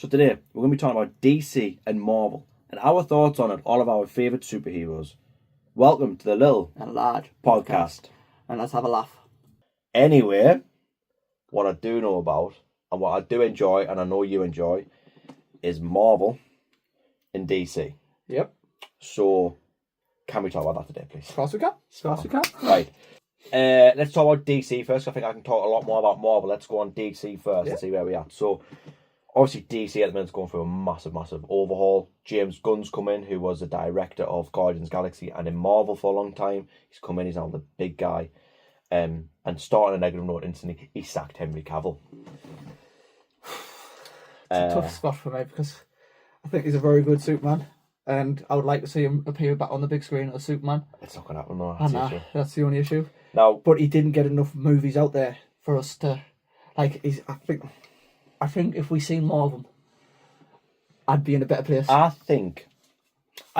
So today, we're going to be talking about DC and Marvel, and our thoughts on it, all of our favourite superheroes. Welcome to the Little and Large podcast. And let's have a laugh. Anyway, what I do know about, and what I do enjoy, and I know you enjoy, is Marvel and DC. Yep. So, can we talk about that today, please? Of course we can. Right. Let's talk about DC first. I think I can talk a lot more about Marvel. Let's go on DC first and see where we're at. So, obviously, DC at the minute is going through a massive overhaul. James Gunn's come in, who was the director of Guardians of the Galaxy and in Marvel for a long time. He's come in, he's now the big guy. And starting a negative note instantly, he sacked Henry Cavill. It's a tough spot for me because I think he's a very good Superman. And I would like to see him appear back on the big screen as Superman. It's not going to happen, no. That's the only issue. Now, but he didn't get enough movies out there for us to... I think if we seen more of them, I'd be in a better place. I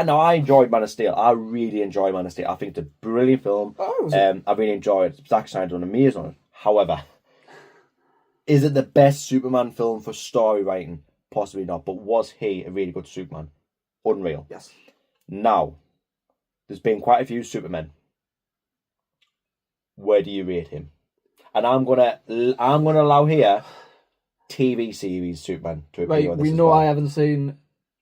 know I enjoyed Man of Steel. I really enjoy Man of Steel. I think it's a brilliant film. I really enjoyed it. Zack Snyder's done amazing on it. However, is it the best Superman film for story writing? Possibly not. But was he a really good Superman? Unreal. Yes. Now, there's been quite a few Supermen. Where do you rate him? And I'm gonna allow here TV series Superman to appear right, on this. We know I haven't seen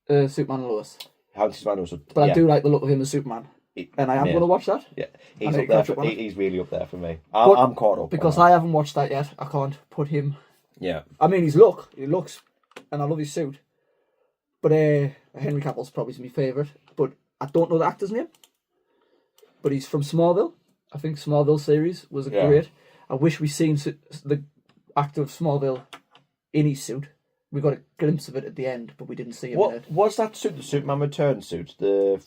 Superman and Lois. But I do like the look of him as Superman. And I am going to watch that. Yeah, he's up there. He's really up there for me. I'm caught up. Because I haven't watched that yet, I can't put him... Yeah. I mean, he looks... And I love his suit. But Henry Cavill's probably my favourite. But I don't know the actor's name. But he's from Smallville. I think Smallville series was great. I wish we'd seen the actor of Smallville in his suit. We got a glimpse of it at the end, but we didn't see him in it. Was that suit the Superman Returns suit? The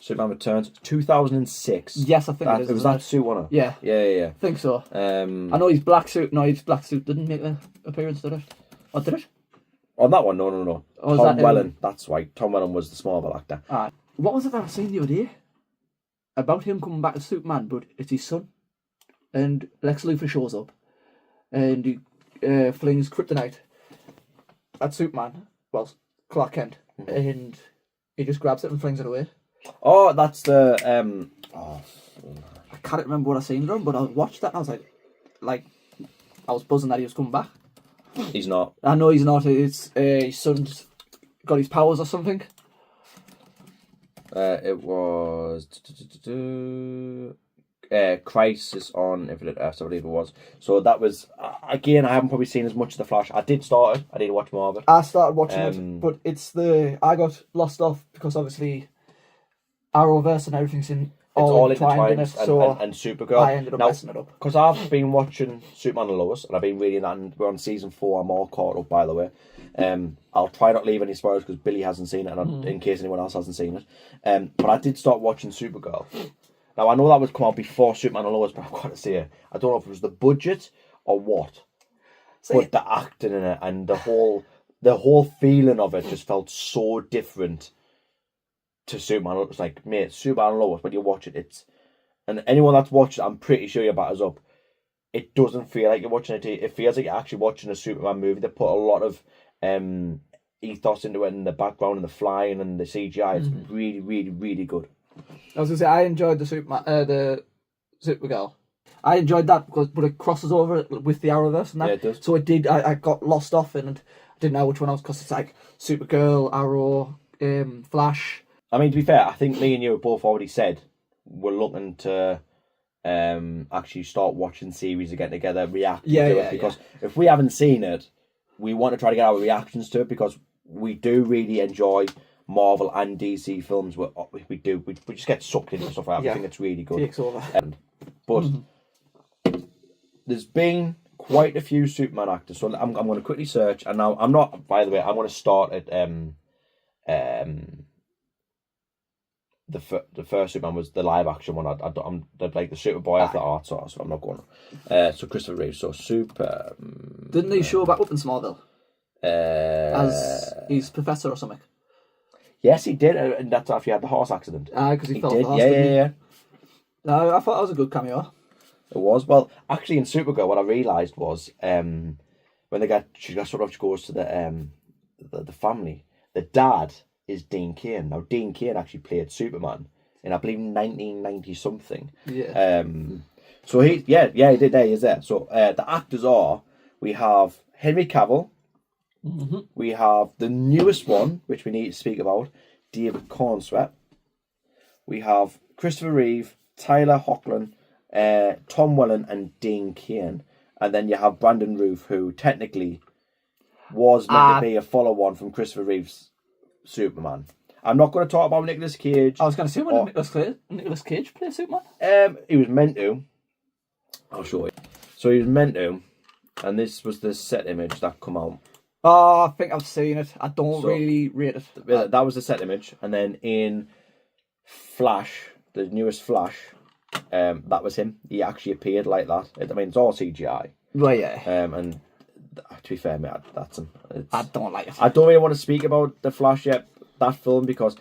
Superman Returns 2006. Yes, I think it is. It was that suit, wasn't it? Yeah. I think so. I know his black suit. No, his black suit didn't make an appearance, did it? Or did it? On that one, no. Tom Welling. That's right. Tom Welling was the Smallville actor. What was it that I seen the other day? About him coming back as Superman, but it's his son. And Lex Luthor shows up. And he flings kryptonite at Superman. Well, Clark Kent. Mm-hmm. And he just grabs it and flings it away. Oh, that's the... I can't remember what I seen it on, but I watched that and I was like... I was buzzing that he was coming back. He's not. I know he's not. It's his son's got his powers or something. It was Crisis on Infinite Earths, I believe it was. So that was again. I haven't probably seen as much of the Flash. I did start it. I did watch more of it. I started watching it, but I got lost off because obviously Arrowverse and everything's in. It's all intertwined in it, so and Supergirl. I ended up messing it up. Because I've been watching Superman and Lois, and I've been reading that, and we're on season 4. I'm all caught up, by the way. I'll try not to leave any spoilers because Billy hasn't seen it, and in case anyone else hasn't seen it. But I did start watching Supergirl. Now, I know that was come out before Superman and Lois, but I've got to say, I don't know if it was the budget or what. But the acting in it and the whole feeling of it just felt so different to Superman. It was like, mate, Superman and Lois, when you watch it, and anyone that's watched it, I'm pretty sure your batters up. It doesn't feel like you're watching it. It feels like you're actually watching a Superman movie. They put a lot of ethos into it, and the background and the flying and the CGI. It's really, really, really good. I was gonna say I enjoyed the Supergirl. I enjoyed that but it crosses over with the Arrowverse and that. Yeah, it does. So it did. I got lost off and I didn't know which one else because it's like Supergirl, Arrow, Flash. I mean, to be fair, I think me and you have both already said we're looking to actually start watching series again together, reacting to it. Because if we haven't seen it, we want to try to get our reactions to it because we do really enjoy Marvel and DC films. We just get sucked into stuff like that. I think it's really good. Takes over. But there's been quite a few Superman actors, so I'm going to quickly search. And now I'm not. By the way, I'm going to start at the first Superman was the live action one. I'm like the Superboy of the art sort, so I'm not going. So Christopher Reeve. So Super. Didn't he show back up in Smallville as his professor or something? Yes, he did, and that's after he had the horse accident. Because he fell off the horse. Yeah. No, I thought that was a good cameo. It was. Well, actually, in Supergirl, what I realised was when she goes to the the family. The dad is Dean Cain. Now Dean Cain actually played Superman in, I believe, 1990 something. Yeah. So he did. There he is there. So the actors are, we have Henry Cavill. Mm-hmm. We have the newest one, which we need to speak about, David Cornsweet. We have Christopher Reeve, Tyler Hoechlin, Tom Welling, and Dean Cain. And then you have Brandon Routh, who technically was meant to be a follow-on from Christopher Reeve's Superman. I'm not going to talk about Nicolas Cage. I was going to say, when Nicolas Cage play Superman? He was meant to. I'll show you. So he was meant to, and this was the set image that come out. Oh, I think I've seen it. I don't really rate it. That was the set image, and then in Flash, the newest Flash, that was him. He actually appeared like that. I mean, it's all CGI. Well, yeah. And to be fair, mate, that's him. I don't like it. I don't really want to speak about the Flash yet, that film, because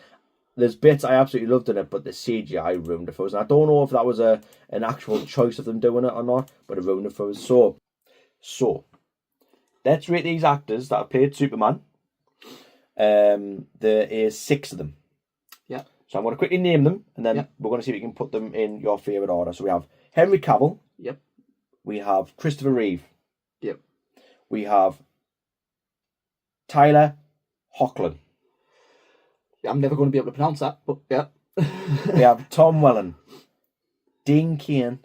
there's bits I absolutely loved in it, but the CGI ruined it for us. And I don't know if that was an actual choice of them doing it or not, but it ruined it for us. So let's rate these actors that have played Superman. There is 6 of them. Yeah. So I'm going to quickly name them, and then we're going to see if we can put them in your favourite order. So we have Henry Cavill. Yep. We have Christopher Reeve. Yep. We have Tyler Hoechlin. I'm never going to be able to pronounce that, but yeah. We have Tom Welling, Dean Cain,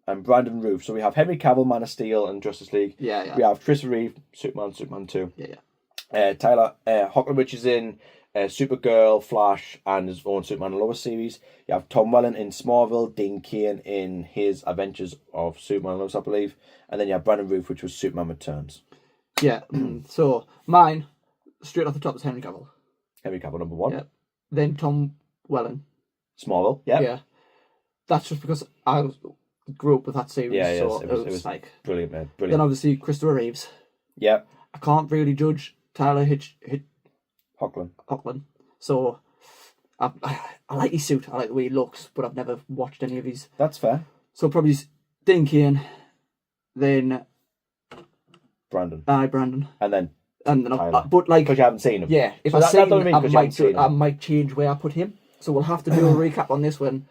and Brandon Routh. So we have Henry Cavill, Man of Steel, and Justice League. Yeah. We have Christopher Reeve, Superman 2. Yeah. Tyler Hoechlin, which is in Supergirl, Flash, and his own Superman and Lois series. You have Tom Welling in Smallville, Dean Cain in his Adventures of Superman and Lois, I believe. And then you have Brandon Routh, which was Superman Returns. Yeah. So mine, straight off the top, is Henry Cavill. Henry Cavill, number 1. Yeah. Then Tom Welling. Smallville, yeah. Yeah. That's just because I grew up with that series. Yeah, so it was like brilliant, man. Then Brilliant. obviously Christopher Reeves. Yeah. I can't really judge Tyler Hoechlin. So I like his suit. I like the way he looks, but I've never watched any of his. That's fair. So probably Dean Cain, then Brandon. Brandon. And then Tyler. But like, because you haven't seen him. Yeah, if so I see him, I him. might change where I put him. So we'll have to do a recap on this when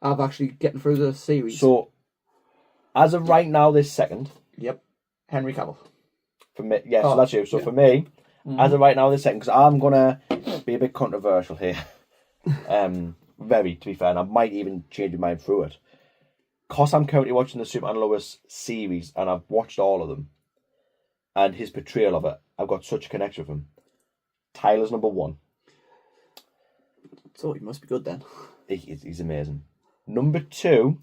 I've actually getting through the series. So, as of right now, this second. Yep. Henry Cavill. For me, yes, so that's you. So for me, as of right now, this second, because I'm gonna be a bit controversial here. Very, to be fair, and I might even change my mind through it. Because I'm currently watching the Superman and Lois series, and I've watched all of them, and his portrayal of it, I've got such a connection with him. Tyler's number 1. So he must be good then. He's amazing. Number 2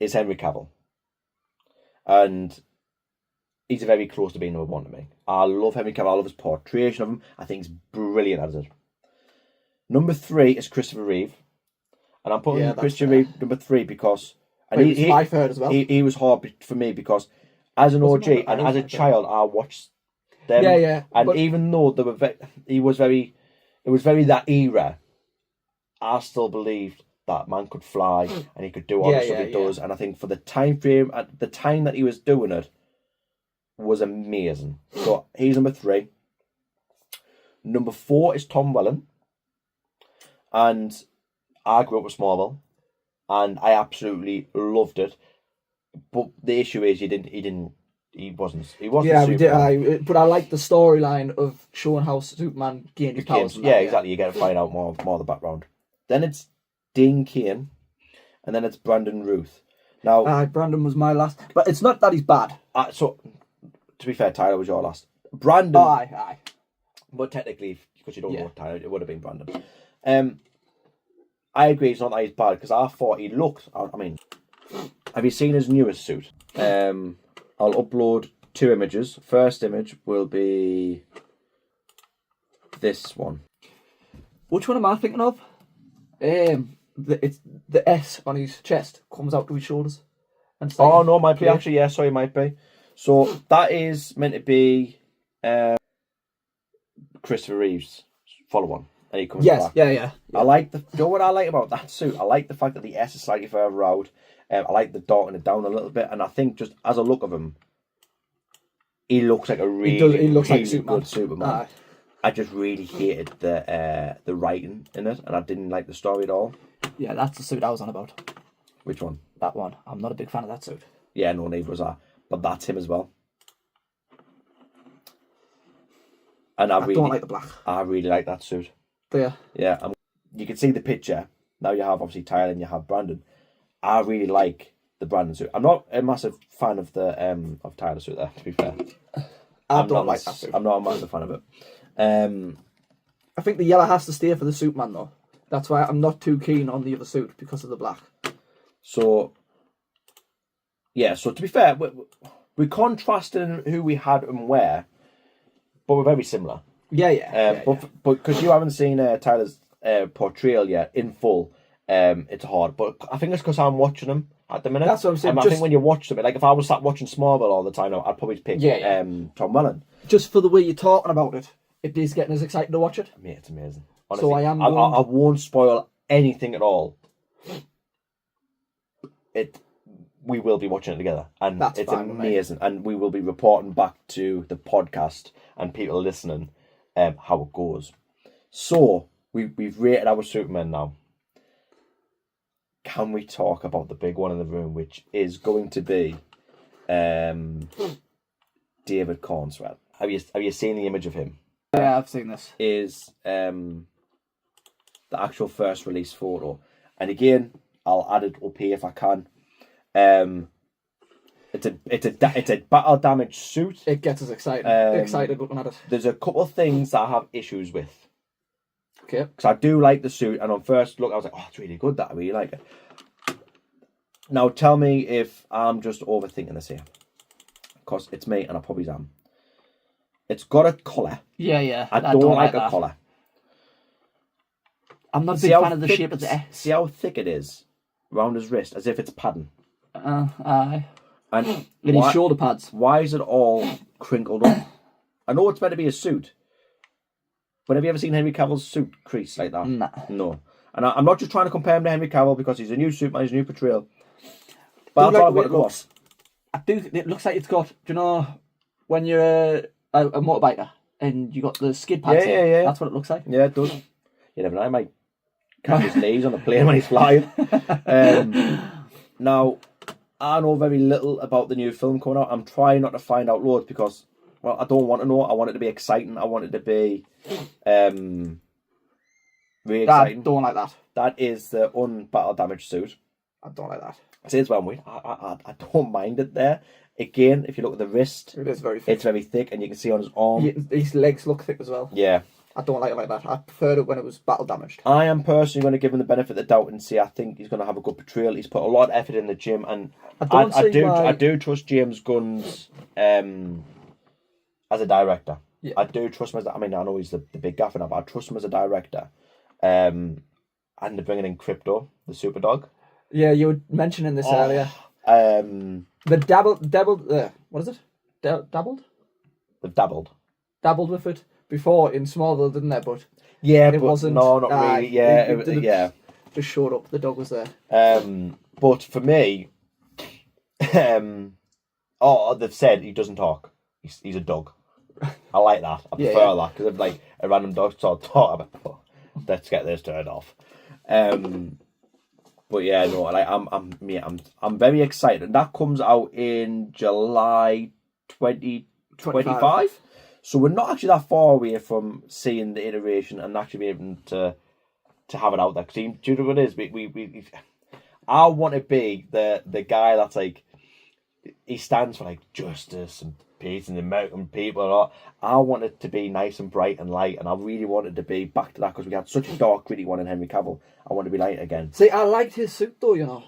is Henry Cavill. And he's very close to being number 1 to me. I love Henry Cavill. I love his portrayal of him. I think he's brilliant at it. Number 3 is Christopher Reeve. And I'm putting Christopher Reeve number 3 because... And he was my third as well. He was hard for me because as an OG and as a child, I watched them. Yeah. And even though they were it was very that era, I still believed that man could fly and he could do all the stuff he does. And I think for the time frame, at the time that he was doing it, was amazing. So he's number 3. Number 4 is Tom Welling. And I grew up with Smallville. And I absolutely loved it. But the issue is he wasn't Yeah, Superman. but I like the storyline of showing how Superman gained his powers. Yeah, exactly. You get to find out more of the background. Then it's Dean Cain, and then it's Brandon Routh. Now, Brandon was my last, but it's not that he's bad. So, to be fair, Tyler was your last. Brandon. Aye. But technically, because you don't know Tyler, it would have been Brandon. I agree. It's not that he's bad because I thought he looked. I mean, have you seen his newest suit? I'll upload 2 images. First image will be this one. Which one am I thinking of? It's the S on his chest comes out to his shoulders. And it's like, no, it might be actually. Yeah, sorry, it might be. So that is meant to be Christopher Reeve's follow-on, and he comes back. Yeah. I like you know what I like about that suit? I like the fact that the S is slightly further out. I like the darkening it down a little bit, and I think just as a look of him, he looks like a really, He looks like really Superman. good Superman. Aye. I just really hated the writing in it, and I didn't like the story at all. Yeah, that's the suit I was on about. Which one? That one. I'm not a big fan of that suit. Yeah, no, neither was I. But that's him as well. And I really don't like the black. I really like that suit. There. Yeah, you can see the picture. Now you have obviously Tyler and you have Brandon. I really like the Brandon suit. I'm not a massive fan of the of Tyler's suit there, to be fair. I don't like that suit. I'm not a massive fan of it. I think the yellow has to stay for the Superman though. That's why I'm not too keen on the other suit because of the black. So, yeah. So to be fair, we're contrasting who we had and where, but we're very similar. Yeah. But because you haven't seen Tyler's portrayal yet in full, it's hard. But I think it's because I'm watching him at the minute. That's what I'm saying. I think when you watch them, like if I was sat watching Smallville all the time, I'd probably pick Tom Welling. Just for the way you're talking about it, it is getting us excited to watch it. Mate, it's amazing. Honestly, So I am. I won't spoil anything at all. We will be watching it together, and That's it's fine with me. amazing. And we will be reporting back to the podcast and people listening how it goes. So we've rated our Superman now. Can we talk about the big one in the room, which is going to be David Cornswell? Have you seen the image of him? Yeah, I've seen this. Is the actual first release photo, and again I'll add it up here if I can. It's a battle damaged suit. It gets us excited. Excited looking at it. There's a couple of things that I have issues with. Okay. Because I do like the suit, and on first look I was like, oh, it's really good. That I really like it. Now tell me if I'm just overthinking this here, because it's me and I probably am. It's got a collar. Yeah. I don't like a collar. I'm not a big fan of the shape of the S. See how thick it is around his wrist, as if it's padding. Aye. And his shoulder pads. Why is it all crinkled up? I know it's meant to be a suit, but have you ever seen Henry Cavill's suit crease like that? Nah. No. And I'm not just trying to compare him to Henry Cavill because he's a new Superman, he's a new portrayal. But Do I like the way thought it looks. I do. It looks like it's got. Do you know when you're a motorbiker and you got the skid pads? Yeah. That's what it looks like. Yeah, it does. You never know. I might catch his knees on the plane when he's flying. Now, I know very little about the new film coming out. I'm trying not to find out loads because, well, I don't want to know. I want it to be exciting. I want it to be really exciting. I don't like that. That is the unbattle damaged suit. I don't like that. It is well made. I don't mind it there. Again, if you look at the wrist, It is very thick. it's very thick, and you can see on his arm. His legs look thick as well. Yeah. I don't like it like that. I preferred it when it was battle damaged. I am personally going to give him the benefit of the doubt and say I think he's going to have a good portrayal. He's put a lot of effort in the gym, and I do trust James Gunn's as a director. Yeah. I do trust him as. I know he's the big gaffer now, but I trust him as a director. And they're bringing in Crypto, the super dog. Yeah, you were mentioning this earlier. The dabbled. What is it? Dabbled. They've dabbled Dabbled with it before in Smallville, didn't they? But yeah, it wasn't. No, not really. Yeah, yeah. Just showed up. The dog was there. But for me, they've said he doesn't talk. He's a dog. I like that. I prefer that because if like a random dog starts talking, I'm like, oh, let's get this turned off. But yeah, no, like I'm very excited, and that comes out in July 2025. So we're not actually that far away from seeing the iteration and actually being able to have it out there. Because do you know what it is? We I want to be the guy that's like, he stands for like justice and peace and the American people. I want it to be nice and bright and light, and I really wanted to be back to that because we had such a dark, gritty one in Henry Cavill. I want to be light again. See, I liked his suit though. You know.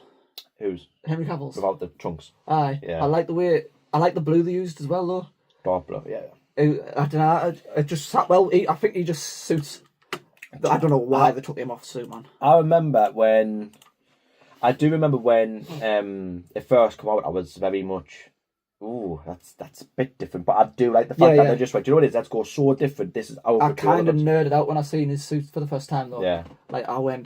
Who's? Henry Cavill's. Without the trunks. Aye. Yeah. I like the way. I like the blue they used as well though. Dark blue. Yeah. I don't know. It just sat well. I think he just suits. I don't know why they took him off suit, man. I do remember when it first came out. I was very much, ooh, that's a bit different. But I do like the fact that they're just like, do you know what it is? Let's go so different. This is our. I kind of nerded out when I seen his suit for the first time though. Yeah. Like I was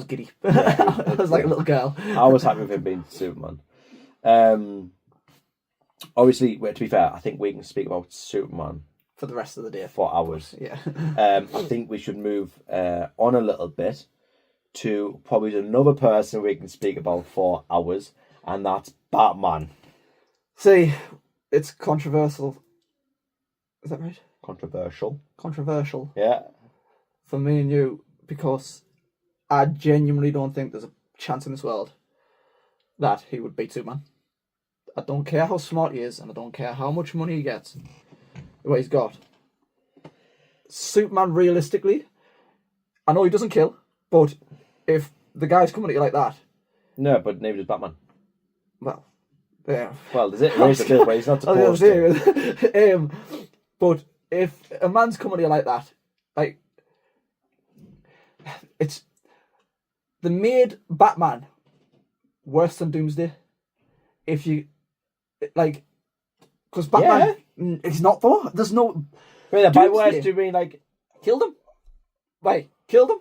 giddy. I was like a little girl. I was happy with him being Superman. Obviously, to be fair, I think we can speak about Superman For the rest of the day. for hours. Yeah. I think we should move on a little bit to probably another person we can speak about for hours, and that's Batman. See, it's controversial. Is that right? Controversial. Controversial Yeah. for me and you, because I genuinely don't think there's a chance in this world that he would beat Superman. I don't care how smart he is, and I don't care how much money he gets, what he's got. Superman, realistically, I know he doesn't kill, but if the guy's coming at you like that, No, but neither does Batman. well, yeah. Well, there's it. Raise it, but he's not supposed to. But if a man's coming at you like that, like, it's they made Batman worse than Doomsday. If you like, because Batman, it's not though. There's no Wait, by Doomsday. words, do you mean like killed him. Wait, killed him.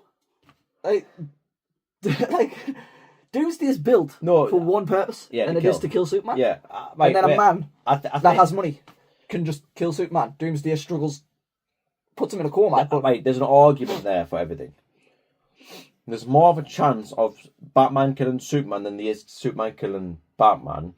Like, like Doomsday is built No, for one purpose, yeah, and to it is kill. to kill Superman. yeah? And then a man I that think, has money can just kill Superman. Doomsday struggles, puts him in a coma. But Wait, there's an argument there for everything. There's more of a chance of Batman killing Superman than there is Superman killing Batman.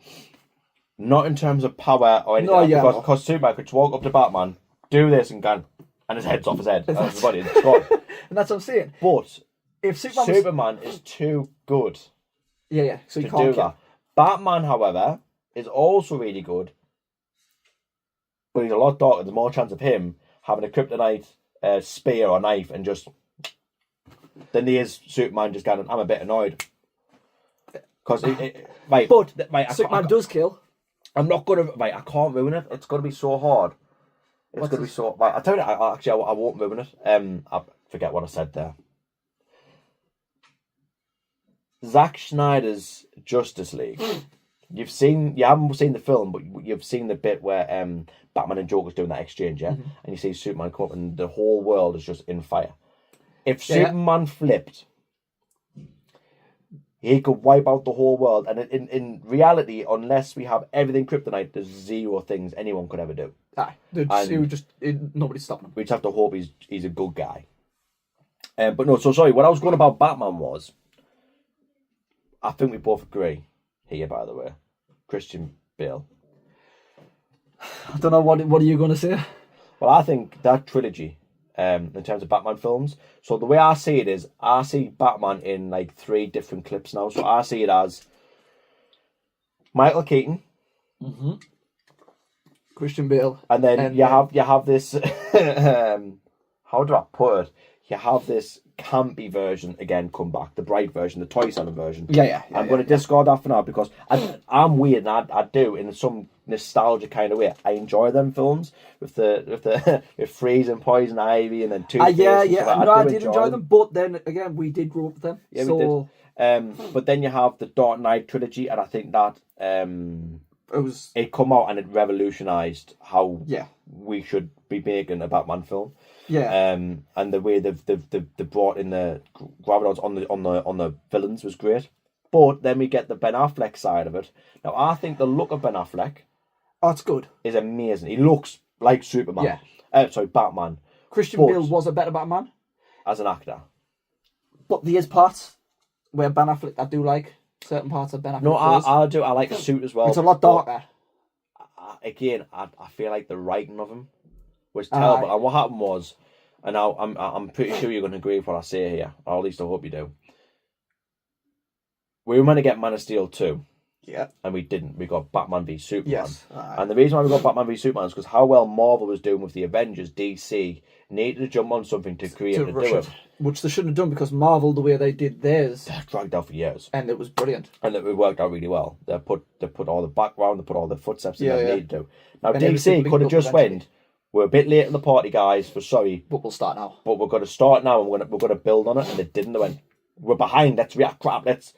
Not in terms of power or anything, No, yeah, because Superman could just walk up to Batman, do this, and go, and his head's off his head, and his body, it's gone. and that's what I'm saying. But If Superman, was, Superman is too good yeah, so you to can't do kill. that. Batman, however, is also really good, but he's a lot darker. There's more chance of him having a kryptonite spear or knife and just than there is Superman just going, I'm a bit annoyed. Because Superman does kill. I'm not gonna. Mate, I can't ruin it. It's gonna be so hard. It's What's gonna be this? so. Right, I tell you, I won't ruin it. I forget what I said there. Zack Snyder's Justice League. You haven't seen the film, but you've seen the bit where Batman and Joker's doing that exchange, yeah? And you see Superman come up and the whole world is just in fire. If Superman flipped, he could wipe out the whole world. And in reality, unless we have everything kryptonite, there's zero things anyone could ever do. Aye, nobody's stopping him. We just have to hope he's a good guy. But no, so sorry, what I was going about Batman was, I think we both agree here, by the way. Christian Bale. I don't know what are you going to say. Well, I think that trilogy, in terms of Batman films, so the way I see it is, I see Batman in like 3 different clips now. So I see it as Michael Keaton, Christian Bale, and then you have this. How do I put it? You have this campy version again come back, the bright version, the toy selling version. I'm going to discard that for now because I'm weird and I do in some nostalgia kind of way. I enjoy them films with with Freeze and Poison Ivy and then Two-Face. No, I did enjoy them, but then again we did grow up with them. Yeah, we did. But then you have the Dark Knight trilogy, and I think that it come out and it revolutionised how we should be making a Batman film. Yeah. And the way they've brought in the gravitas on the villains was great. But then we get the Ben Affleck side of it. Now I think the look of Ben Affleck, it's good, is amazing. He looks like Superman. Yeah. Batman. Christian Bale was a better Batman as an actor. But there is parts where Ben Affleck I do like certain parts of Ben Affleck. No, I do. I like the suit as well. It's a lot darker. Again, I feel like the writing of him was terrible. And what happened was, and I'm pretty sure you're going to agree with what I say here, or at least I hope you do. We were meant to get Man of Steel 2. Yeah. And we didn't. We got Batman v Superman. Yes. And the reason why we got Batman v Superman is because how well Marvel was doing with the Avengers, DC needed to jump on something to create to do it. Which they shouldn't have done because Marvel, the way they did theirs, they dragged out for years. And it was brilliant. And it worked out really well. They put all the background, they put all the footsteps in they needed to. Now and DC could have just went, we're a bit late in the party, guys, we're sorry. But we'll start now. But we're going to start now and we're going to build on it. And they didn't. They went, we're behind, let's react crap, let's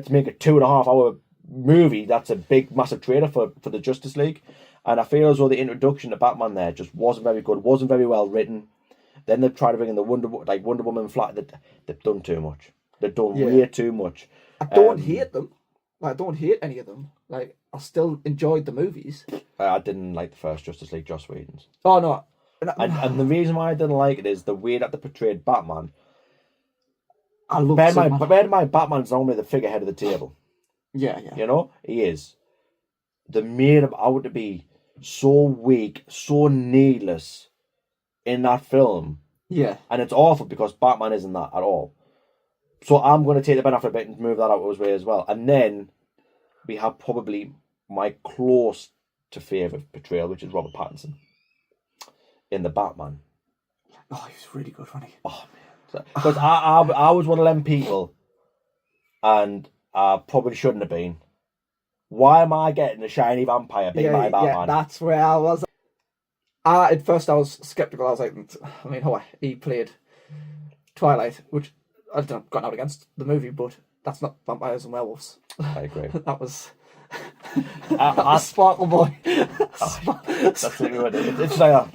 make a 2.5 hour movie that's a big massive trailer for the Justice League. And I feel as though the introduction to Batman there just wasn't very good, wasn't very well written. Then they've tried to bring in the Wonder Woman flat. They've done too much. They've done way too much. I don't hate them. Like, I don't hate any of them. Like, I still enjoyed the movies. I didn't like the first Justice League, Joss Whedon's. Oh no, And the reason why I didn't like it is the way that they portrayed Batman. I love Bear Superman. in mind, Batman's normally the figurehead of the table. Yeah. You know, he is. They made him out to be so weak, so needless in that film. Yeah. And it's awful because Batman isn't that at all. So I'm going to take the benefit of it and move that out of his way as well. And then we have probably my close to favourite portrayal, which is Robert Pattinson in the Batman. Oh, he was really good, wasn't he? Oh man, because I was one of them people, and I probably shouldn't have been. Why am I getting a shiny vampire being my Batman? Yeah, that's where I was. At first I was skeptical. I was like, I mean, he played Twilight, which I don't know, got out against the movie, but that's not vampires and werewolves. I agree. That was I Sparkle Boy. That's exactly what it is. It's like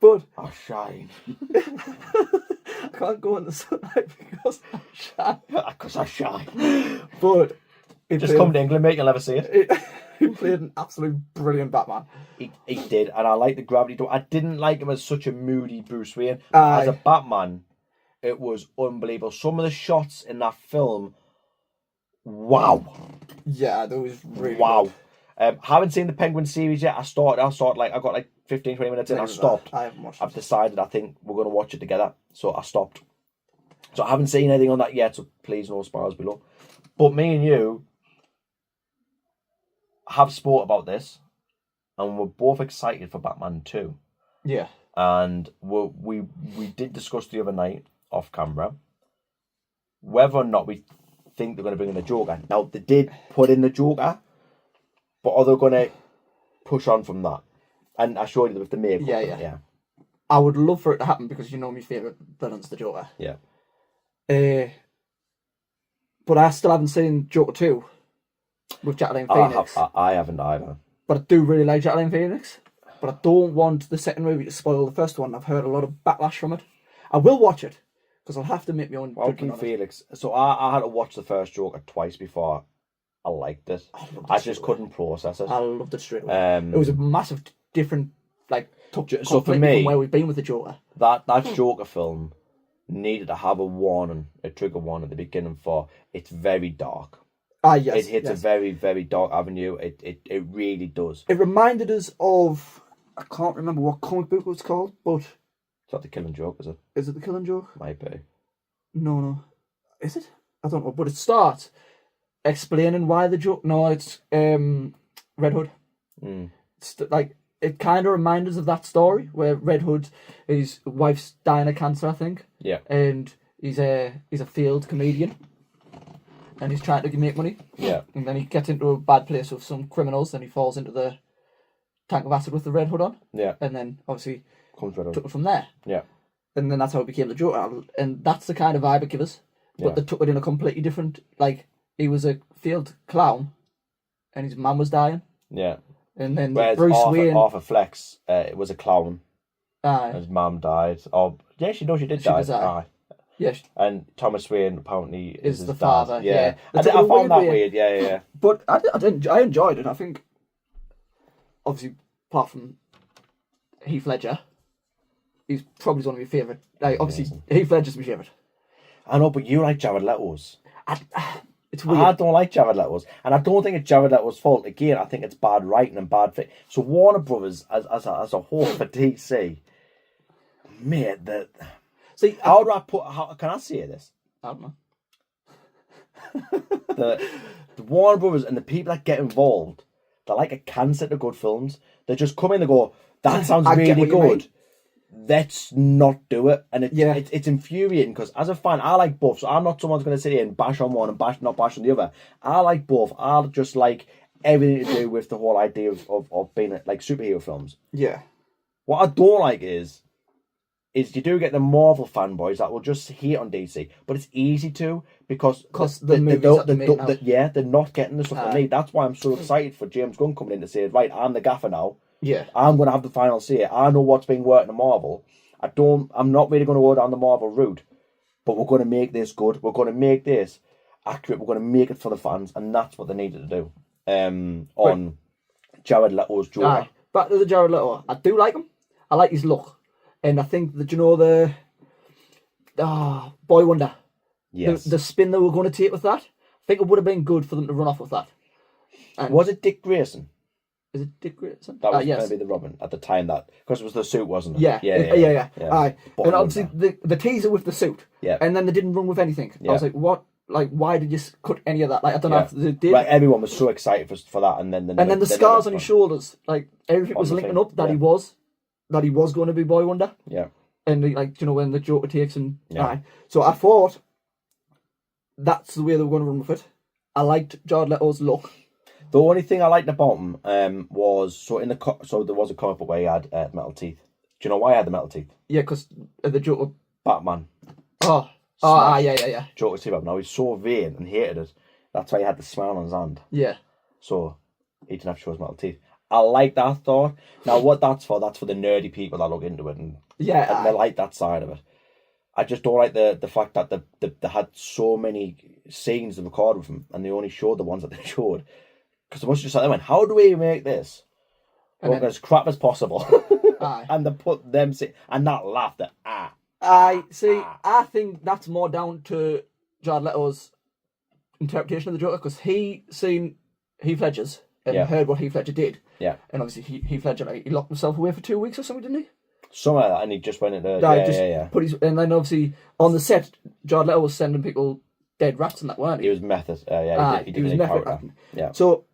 But I shine. I can't go in the sunlight because I shine. Because I shine. But Just come to England, mate. You'll never see it. He played an absolute brilliant Batman. He did, and I like the gravity. I didn't like him as such a moody Bruce Wayne. Aye. As a Batman, it was unbelievable. Some of the shots in that film, wow. Yeah, that was really Wow. good. Haven't seen the Penguin series yet. I got like 15, 20 minutes in. I stopped. I haven't watched I've it. decided I think we're going to watch it together. So I stopped. So I haven't seen anything on that yet. So please no spoilers below. But me and you have spoke about this. And we're both excited for Batman 2. Yeah. And we did discuss the other night off camera whether or not we think they're going to bring in the Joker. Now, they did put in the Joker, but are they going to push on from that? And I showed you with the makeup. Yeah. I would love for it to happen because you know my favourite villain's the Joker. Yeah. But I still haven't seen Joker 2 with Jacqueline Phoenix. I haven't either. But I do really like Jacqueline Phoenix. But I don't want the second movie to spoil the first one. I've heard a lot of backlash from it. I will watch it because I'll have to make my own Joaquin judgment on it. Phoenix. So I had to watch the first Joker twice before I liked it. I just couldn't process it. I loved it straight away. It was a massive different, so for completely me, from where we've been with the Joker. that Joker film needed to have a trigger warning at the beginning for it's very dark. Yes. It hits a very, very dark avenue. It really does. It reminded us of, I can't remember what comic book it was called, but It's not the Killing Joke, is it? is it The Killing Joke? Might be. No. Is it? I don't know. But it starts explaining why the joke. No, it's Red Hood. It's it kind of reminds us of that story where Red Hood, his wife's dying of cancer, I think. Yeah. And he's a failed comedian. And he's trying to make money. Yeah. And then he gets into a bad place with some criminals. Then he falls into the tank of acid with the Red Hood on. Yeah. And then obviously Comes Red took Hood. it from there. Yeah. And then that's how it became the Joker. And that's the kind of vibe it gives us. But Yeah. they took it in a completely different, he was a failed clown and his mum was dying. Yeah. And then Whereas Bruce Wayne. Arthur Flex, it was a clown. Aye. His mum died. Oh, yeah, she did She die. does die. Aye. Yeah, And Thomas Wayne apparently Is his the dad. father, yeah. I They took it a found that weird way. weird. Yeah. but I enjoyed it. I think, obviously, apart from Heath Ledger, he's probably one of my favourite. Obviously, Heath Ledger's my favourite. I know, but you like Jared Leto's. It's weird. I don't like Jared Leto's, and I don't think it's Jared Leto's fault. Again, I think it's bad writing and bad fit. So Warner Brothers, as a whole for DC, mate, See, how do I put? Can I say this? I don't know. The Warner Brothers and the people that get involved, they're like a cancer to good films. They just come in and go, "That sounds I get really what you mean. good. Let's not do it." And Yeah. it's infuriating because as a fan, I like both. So I'm not someone who's going to sit here and bash on one and not bash on the other. I like both. I just like everything to do with the whole idea of being like superhero films. Yeah. What I don't like is you do get the Marvel fanboys that will just hate on DC, but it's easy to because the movies that they make now. they're not getting the stuff they need. That's why I'm so excited for James Gunn coming in to say, right, I'm the gaffer now. Yeah. I'm going to have the final say. I know what's been working in Marvel. I'm not really going to go down the Marvel route, but we're going to make this good. We're going to make this. accurate. We're going to make it for the fans, and that's what they needed to do. On Jared Leto's Joker. Aye. Back to the Jared Leto. I do like him. I like his look, and I think that the Boy Wonder. Yes. The spin they were going to take with that. I think it would have been good for them to run off with that. And was it Dick Grayson? is it Dick Grayson? That was yes. going to be the Robin at the time, that because it was the suit, wasn't it? Yeah. Yeah. Aye. Boy And obviously Wonder. the teaser with the suit. Yeah. And then they didn't run with anything. Yeah. I was like, what? Like, why did you cut any of that? Like, I don't know Yeah. if they did. Like, everyone was so excited for that, and then The scars on his shoulders, like everything was On the linking thing, up that yeah. he was going to be Boy Wonder. Yeah. And like, you know, when the Joker takes and Yeah. So I thought that's the way they were going to run with it. I liked Jared Leto's look. The only thing I liked about him was so there was a comic book where he had metal teeth. Do you know why he had the metal teeth? Yeah, because the Joker. Batman. Yeah. Joker's teeth up. Now he's so vain and hated it. That's why he had the smile on his hand. Yeah. So he didn't have to show his metal teeth. I like that thought. Now what that's for the nerdy people that look into it and they like that side of it. I just don't like the fact that they had so many scenes to record with him and they only showed the ones that they showed. Because they must have just like, they went, how do we make this look as crap as possible? And they put them, and that laughter. I think that's more down to Jared Leto's interpretation of the Joker, because he seen Heath Ledger's and heard what Heath Ledger did. Yeah. And obviously Heath Ledger, like, he locked himself away for 2 weeks or something, didn't he? Something like that, and he just went into Put his, and then obviously on the set, Jared Leto was sending people dead rats and that, weren't he? He was method. He was method acting. Yeah. So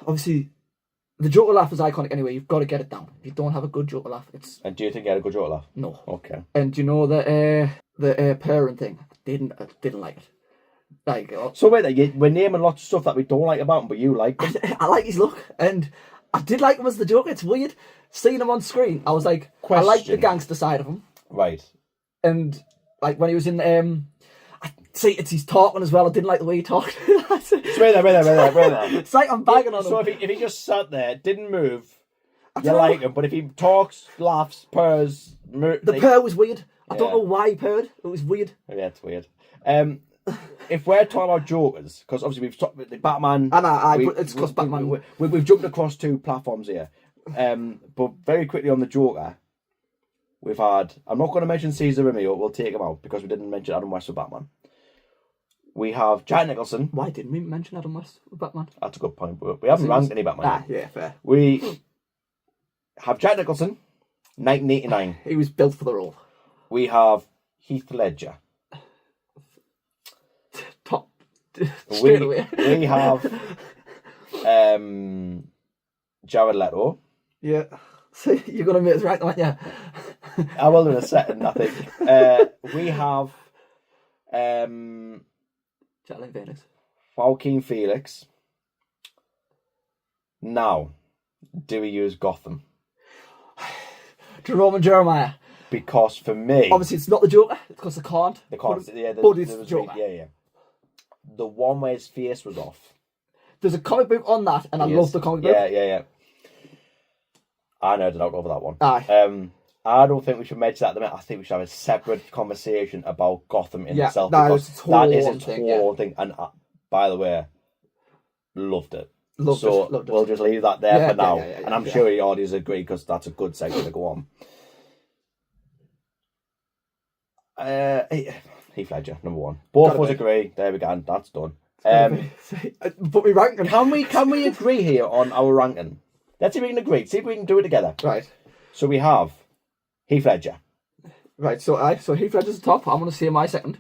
obviously the Joker laugh is iconic anyway. You've got to get it down. If you don't have a good Joker laugh, it's And do you think he had a good Joker laugh? no. Okay. And you know the purring thing? I didn't like it. Like, So wait, we're naming lots of stuff that we don't like about him, but you like him. I like his look, and I did like him as the Joker. It's weird seeing him on screen. I was like, I like the gangster side of him, Right. and like when he was in I see it's his talking as well. I didn't like the way he talked. So wait there. It's like I'm bagging on him. So if he just sat there, didn't move, you like him. But if he talks, laughs, purrs, the purr was weird. I don't know why he purred. It was weird. Yeah, it's weird. If we're talking about Jokers, because obviously we've talked about the Batman, but it's because Batman. We've jumped across two platforms here. But very quickly on the Joker, we've had. I'm not going to mention Caesar Romeo. We'll take him out because we didn't mention Adam West for Batman. We have Jack Nicholson. Why didn't we mention Adam West with Batman? That's a good point. But we haven't ranked any Batman. Yeah, fair. We have Jack Nicholson, 1989. He was built for the role. We have Heath Ledger. Top straight away. We have Jared Leto. Yeah. So you're gonna make us right, aren't you? I will in a second, I think. We have Jacqueline Phoenix. Joaquin Phoenix. Now, do we use Gotham? Jerome and Jeremiah. Because for me, obviously it's not the Joker, because they can't. They can't. But it's the Joker. Yeah. The one where his face was off. There's a comic book on that, and I love the comic book. Yeah. I nerded out over that one. Aye. I don't think we should mention that at the minute. I think we should have a separate conversation about Gotham in itself. That because is its whole thing. And by the way, loved it. Loved it. We'll just leave that there for now. Yeah, and I'm sure the audience agree because that's a good segue to go on. Heath Ledger, number one. Both of us agree. There we go. That's done. But we rank them. Can we agree here on our ranking? Let's see if we can agree. See if we can do it together. Right. So we have Heath Ledger. Right. So Heath Ledger's the top. I'm going to say my second.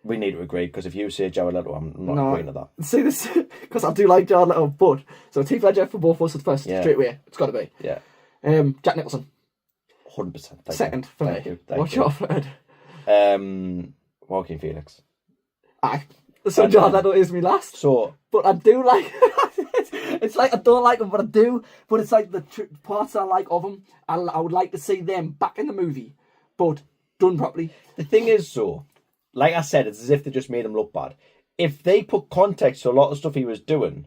We need to agree because if you say Jared Leto, I'm not agreeing to that. See this because I do like Jared Leto, but so Heath Ledger for both of us at first straight away. It's got to be. Yeah. Jack Nicholson. 100%. Second for me. Thank you. What's your third? Joaquin Phoenix. Aye. So Jared Leto is me last. So, but I do like. It's like I don't like him, but I do. But it's like the parts I like of him. I would like to see them back in the movie, but done properly. The thing is, so, like I said, it's as if they just made him look bad. If they put context to a lot of stuff he was doing,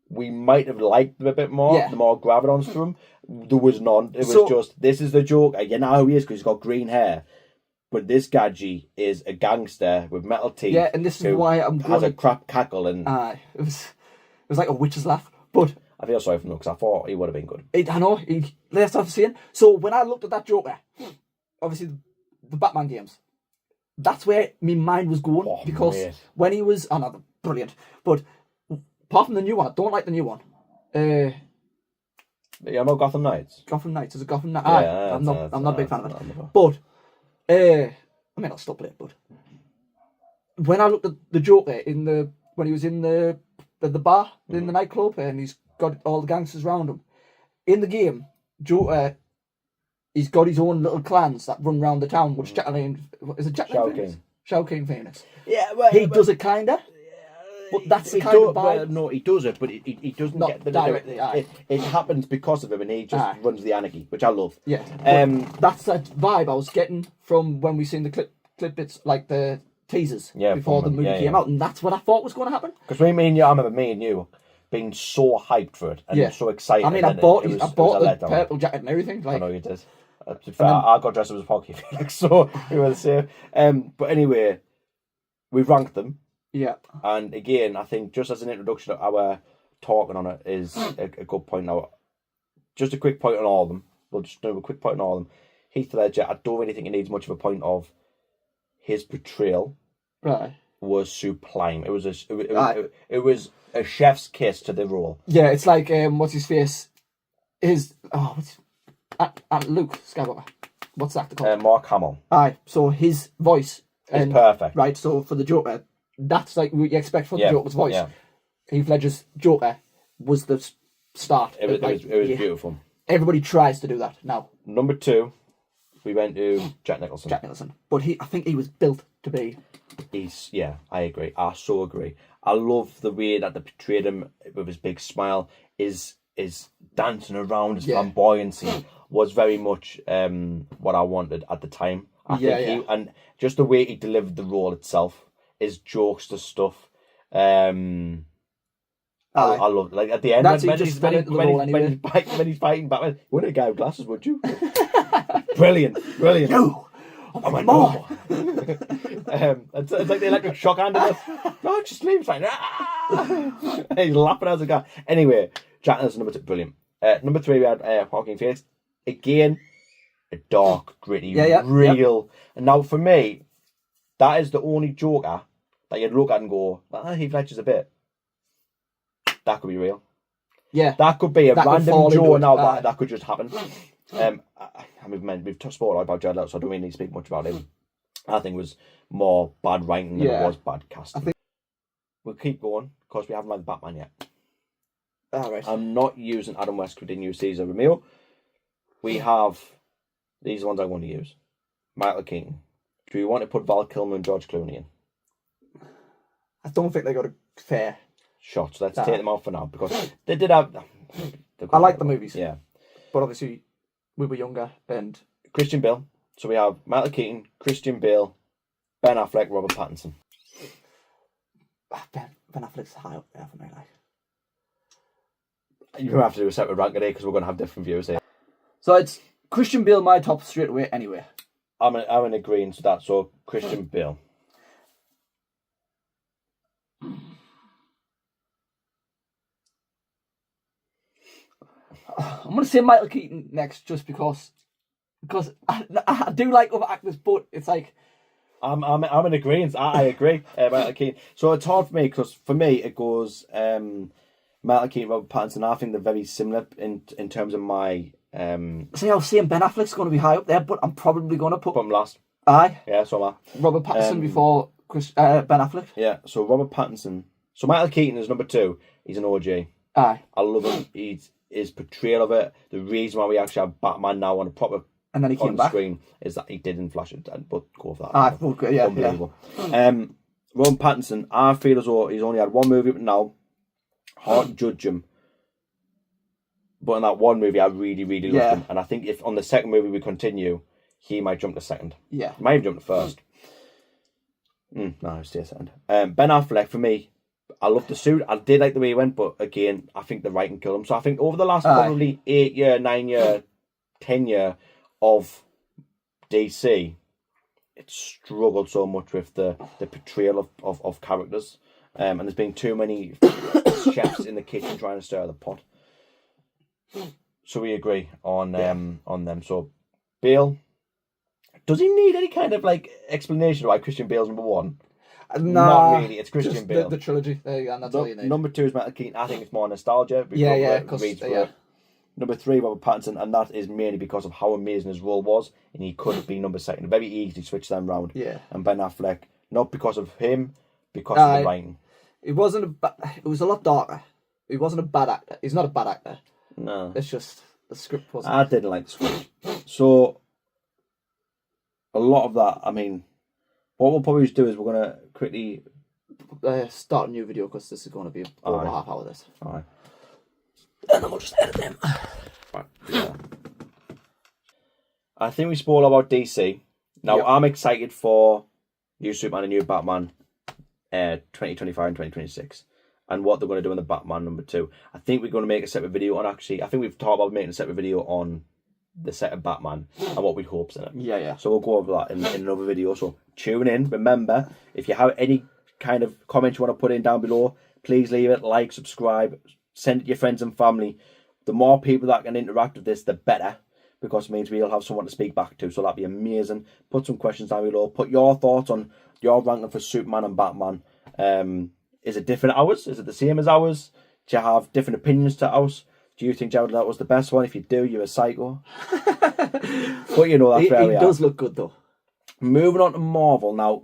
we might have liked him a bit more. Yeah. The more gravitas to him. There was none. It was just, this is the joke. You know how he is because he's got green hair. But this Gadget is a gangster with metal teeth. Yeah, and this is who why I'm has going. a crap cackle, and It was like a witch's laugh. But I feel sorry for him because I thought he would have been good. I know that's what I'm saying. So when I looked at that Joker, obviously the Batman games, that's where my mind was going because mate. when he was, oh no, they're brilliant. But apart from the new one, I don't like the new one. Yeah, about Gotham Knights. Gotham Knights is a Gotham Knight. Yeah, I'm not a big fan of it. it. But I mean, I'll stop it. But when I looked at the Joker when he was in the bar in the nightclub and he's got all the gangsters around him, in the game, Joker, he's got his own little clans that run around the town. Which is it Shao Phoenix? King. Shao King Phoenix. Yeah, well, He does it kinda. But that's the kind of vibe. Well, no, he does it, but he doesn't Not get the directly, aye. it happens because of him, and he just Aye. runs the anarchy, which I love. Yeah. But, That's that vibe I was getting from when we seen the clip bits, like the teasers before the from movie them. Yeah, came yeah. out, and that's what I thought was going to happen. Because I remember me and you being so hyped for it and so excited. I mean, I and bought it was the a letdown. purple jacket and everything. I Like, know you did. To be fair, I got dressed up as a Pocky Felix, so we were the same. But anyway, we've ranked them. yeah, And again, I think just as an introduction, our talking on it is a good point now. Just a quick point on all of them. We'll just do a quick point on all of them. Heath Ledger, I don't really think he needs much of a point of his portrayal right. was sublime. It was a chef's kiss to the role. Yeah, it's like what's his face? Luke Skywalker. What's the actor called? Mark Hamill. Aye. So his voice It's perfect. Right. So for the Joker, that's like what you expect from the Joker's voice. Yeah. Heath Ledger's Joker was the start. It was beautiful. Everybody tries to do that now. Number 2, we went to Jack Nicholson. Jack Nicholson, but I think he was built to be. I agree. I so agree. I love the way that they portrayed him with his big smile. His dancing around, his flamboyancy was very much what I wanted at the time. I think and just the way he delivered the role itself, his jokes to stuff. I love it. Like at the end That's he just fell into the role anyway. when he's fighting Batman, you wouldn't a guy with glasses, would you? Brilliant. No, I'm a more. It's like the electric shock hand in it. No, just leave. It's like, he's laughing as a guy. Anyway, Jack Nicholson, number 2, brilliant. Number 3, we had Joaquin Phoenix. Again, a dark, gritty, real. And now for me, that is the only Joker that you'd look at and go, Heath Ledger's a bit. That could be real. Yeah. That could be a random Joe now that could just happen. We've spoken about Jared Leto, so I don't really need to speak much about him. I think it was more bad writing than it was bad casting. We'll keep going because we haven't had Batman yet. All right. I'm not using Adam West Credinho Cesar Romero. We have these are the ones I want to use. Michael Keaton. Do you want to put Val Kilmer and George Clooney in? I don't think they got a fair shots. Let's take them off for now because they did have. I like the movies. Yeah, but obviously we were younger and Christian Bale. So we have Michael Keaton, Christian Bale, Ben Affleck, Robert Pattinson. Ben Affleck's high up there for me. Like, you're gonna have to do a separate rank today because we're gonna have different views here. So it's Christian Bale, my top straight away. Anyway, I'm in agreement with that. So Christian Bale. I'm going to say Michael Keaton next, just because I do like other actors, but it's like I'm in agreement. I agree. Michael Keaton. So it's hard for me because for me it goes Michael Keaton, Robert Pattinson. I think they're very similar in terms of my. See, I was saying Ben Affleck's going to be high up there, but I'm probably going to put him last. Aye. Yeah, so am I. Robert Pattinson before Ben Affleck. Yeah, so Robert Pattinson. So Michael Keaton is number 2. He's an OG. Aye. I love him. His portrayal of it. The reason why we actually have Batman now on a proper and then he came back screen is that he did in Flash. But go for that. Aye, okay, yeah, unbelievable. Yeah. Robert Pattinson. I feel as though he's only had one movie now. Hard to judge him. But in that one movie, I really, really loved him. And I think if on the second movie we continue, he might jump to second. Yeah. He might even jump to first. No, he'll stay second. Ben Affleck, for me, I love the suit. I did like the way he went, but again, I think the writing killed him. So I think over the last probably 8 year, 9 year, 10 year of DC, it's struggled so much with the portrayal of characters, and there's been too many chefs in the kitchen trying to stir the pot. So we agree on them. So Bale, does he need any kind of like explanation why Christian Bale's number one? Not really. It's Christian just Bale. The trilogy, and that's all you need. Number 2 is Michael Keaton. I think it's more nostalgia. Because Number 3, Robert Pattinson, and that is mainly because of how amazing his role was, and he could have been number 2. Very easily switch them round. Yeah. And Ben Affleck, not because of him, because of the writing. It wasn't it was a lot darker. He wasn't a bad actor. He's not a bad actor. No. It's just the script wasn't. I didn't like the script. So, a lot of that, I mean, what we'll probably do is we're going to quickly start a new video because this is going to be over half hour. This. Alright. And then we'll just edit them. Right, yeah. I think we spoke about DC. Now, Yep. I'm excited for new Superman and new Batman 2025 and 2026. And what they're going to do in the Batman number 2. I think we're going to make a separate video on I think we've talked about making a separate video on the set of Batman and what we hope's in it. Yeah. So we'll go over that in another video. So tune in. Remember, if you have any kind of comments you want to put in down below, please leave it. Like, subscribe, send it to your friends and family. The more people that can interact with this, the better, because it means we'll have someone to speak back to. So that'd be amazing. Put some questions down below. Put your thoughts on your ranking for Superman and Batman. Is it different ours? Is it the same as ours? Do you have different opinions to ours? Do you think Jared Leto was the best one? If you do, you're a psycho. But you know, that's where we are. He does look good though. Moving on to Marvel now.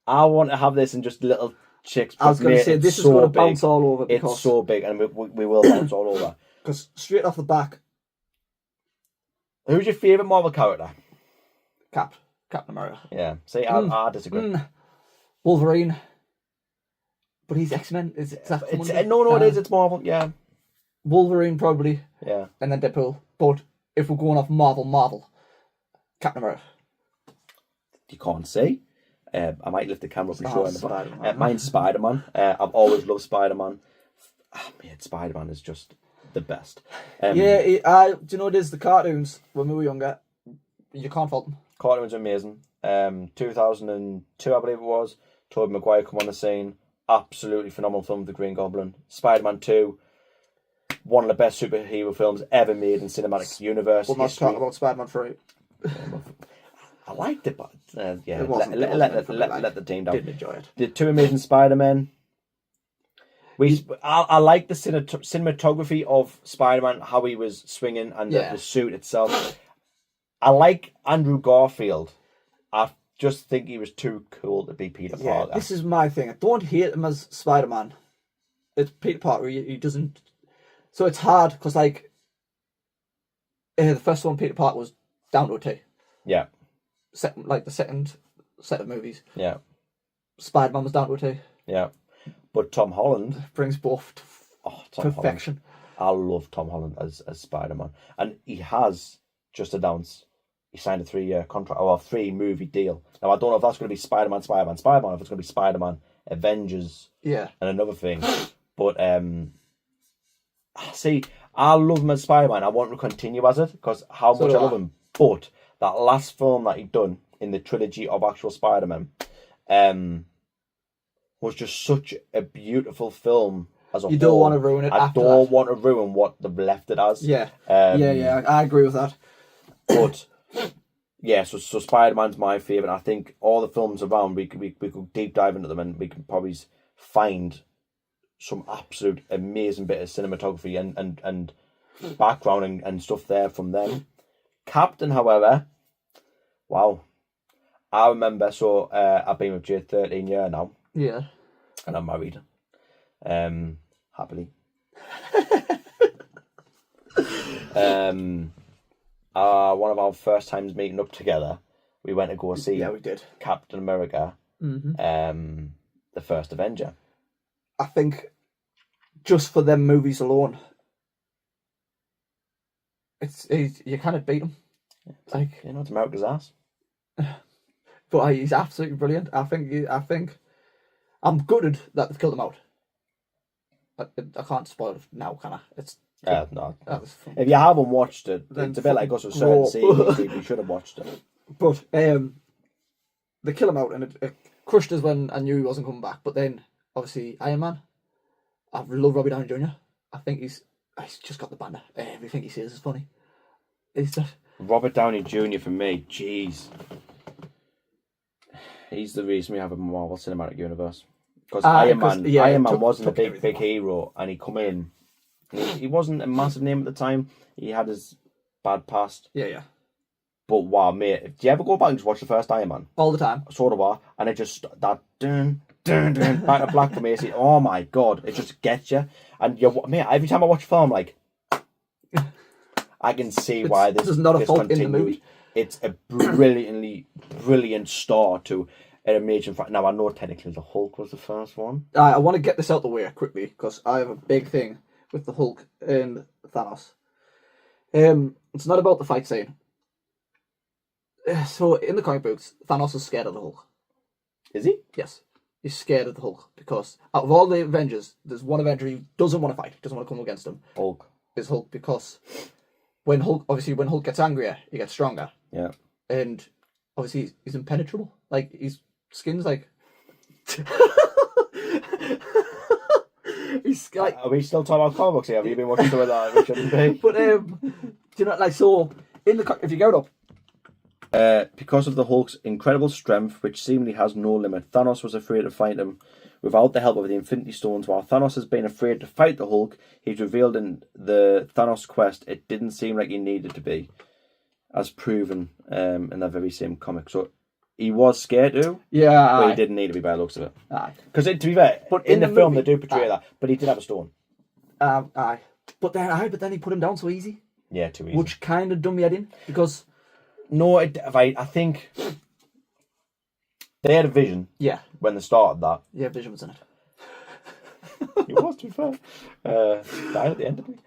I want to have this in just little chicks. I was going to say, this is going to bounce all over. Because it's so big, and we will bounce all over. Because straight off the back... Who's your favourite Marvel character? Captain America. Yeah. See, I disagree. Wolverine. But he's X-Men. Is that it is. It's Marvel, yeah. Wolverine, probably. Yeah. And then Deadpool. But if we're going off Marvel, Captain America. You can't see. I might lift the camera up and show Spider-Man. Mine's Spider-Man. I've always loved Spider-Man. Spider-Man is just the best. Do you know what it is? The cartoons, when we were younger, you can't fault them. Cartoons are amazing. 2002, I believe it was. Tobey Maguire come on the scene. Absolutely phenomenal film, The Green Goblin. Spider-Man 2, one of the best superhero films ever made in cinematic universe. We'll not talk about Spider-Man 3. I liked it, but It wasn't let the team down. Didn't enjoy it. The two Amazing Spider-Men. I like the cinematography of Spider-Man, how he was swinging, and the suit itself. I like Andrew Garfield. I just think he was too cool to be Peter Parker. This is my thing. I don't hate him as Spider-Man. It's Peter Parker. He doesn't... So it's hard, because, like... the first one, Peter Parker, was down to a T. Yeah. The second set of movies. Yeah. Spider-Man was down to a T. Yeah. But Tom Holland... brings both to perfection. Holland. I love Tom Holland as Spider-Man. And he has just announced he signed a 3-year contract, or a 3-movie deal. Now, I don't know if that's going to be Spider-Man, if it's going to be Spider-Man, Avengers, and another thing. But, see, I love him as Spider-Man. I want to continue as it, because how much I love him. But that last film that he'd done in the trilogy of actual Spider-Man was just such a beautiful film as a whole. You don't want to ruin it I don't want to ruin what they've left it as. Yeah. I agree with that. But... yeah, so Spider-Man's my favourite. I think all the films around, we could deep dive into them, and we can probably find some absolute amazing bit of cinematography and background and stuff there from them. Captain, however, wow. I remember, I've been with Jade 13 years now. Yeah. And I'm married. Happily. One of our first times meeting up together, we went to go see we did. Captain America, the first Avenger. I think just for them movies alone, you kind of beat him. Like, it's America's ass. But he's absolutely brilliant. I think I'm gutted that they've killed him out. I can't spoil it now, can I? No. If you haven't watched it, it's a bit like us with certain series. You should have watched it. But they kill him out, and it crushed us when I knew he wasn't coming back. But then, obviously, Iron Man. I love Robbie Downey Jr. I think he's just got the banner. Everything he says is funny. Is that Robert Downey Jr. for me, jeez. He's the reason we have a Marvel Cinematic Universe. Because Iron Man wasn't a big hero, and he come in. He wasn't a massive name at the time. He had his bad past. Yeah. But wow, mate, do you ever go back and just watch the first Iron Man? All the time. Sort of are, and it just that dun back to black for me. Oh my god, it just gets you. And mate, every time I watch a film, like I can see why this is not a fault continued. in the movie. It's a brilliant start to an amazing. Now I know technically the Hulk was the first one. I want to get this out the way quickly because I have a big thing with the Hulk and Thanos. It's not about the fight scene. So in the comic books, Thanos is scared of the Hulk. Is he? Yes, he's scared of the Hulk because out of all the Avengers, there's one Avenger who doesn't want to fight, doesn't want to come against him. Hulk. Is Hulk because when Hulk gets angrier, he gets stronger. Yeah. And obviously he's impenetrable. Like his skin's like. He's like. Are we still talking about comic books here? Have you been watching some of that? We shouldn't be. But do you know, like, so in the if you go up. Because of the Hulk's incredible strength, which seemingly has no limit, Thanos was afraid to fight him without the help of the Infinity Stones. While Thanos has been afraid to fight the Hulk, he's revealed in the Thanos Quest it didn't seem like he needed to be, as proven in that very same comic. So he was scared to, but he didn't need to be by the looks of it. Because to be fair, but in the film movie, they do portray that, but he did have a stone. But then he put him down so easy. Yeah, too easy. Which kind of done me head in because. No, I think they had a vision. Yeah. When they started that. Yeah, Vision was in it. He was, to be fair. Died at the end of it.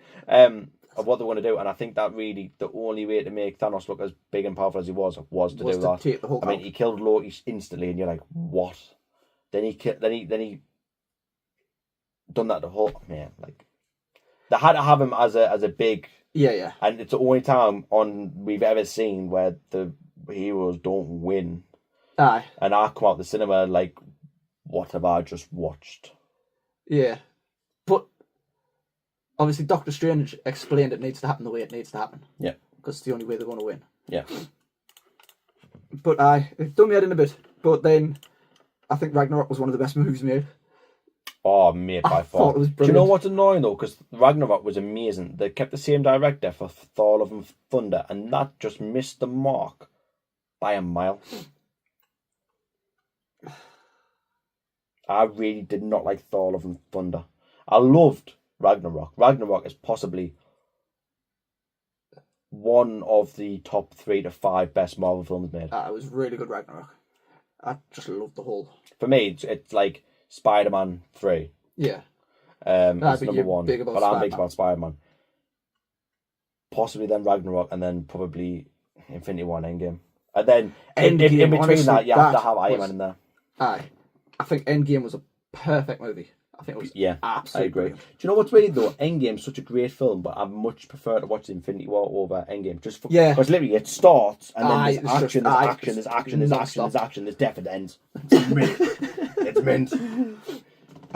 Of what they want to do, and I think that really the only way to make Thanos look as big and powerful as he was to do that. Take the Hulk out. He killed Loki instantly, and you're like, what? Then he done that to Hulk, man. Like they had to have him as a big. Yeah. And it's the only time we've ever seen where the heroes don't win. Aye. And I come out the cinema like, what have I just watched? Yeah. But obviously Doctor Strange explained it needs to happen the way it needs to happen. Yeah. Because it's the only way they're going to win. Yeah. But it done me head in a bit. But then I think Ragnarok was one of the best movies made. Oh, mate, by far. It was do you know what's annoying, though? Because Ragnarok was amazing. They kept the same director for Thor Love and Thunder, and that just missed the mark by a mile. I really did not like Thor Love and Thunder. I loved Ragnarok. Ragnarok is possibly one of the top 3 to 5 best Marvel films made. It was really good, Ragnarok. I just loved the whole... For me, it's like... Spider-Man 3. Yeah. It's number 1. But I'm big about Spider-Man. Possibly then Ragnarok, and then probably Infinity War and Endgame. And then in between honestly, that, you have to have Iron Man in there. I think Endgame was a perfect movie. I think it was absolutely I agree. Brilliant. Do you know what's weird though? Endgame's such a great film, but I much prefer to watch Infinity War over Endgame. Just because literally it starts and then there's action, there's action, there's death, and ends. It's mint.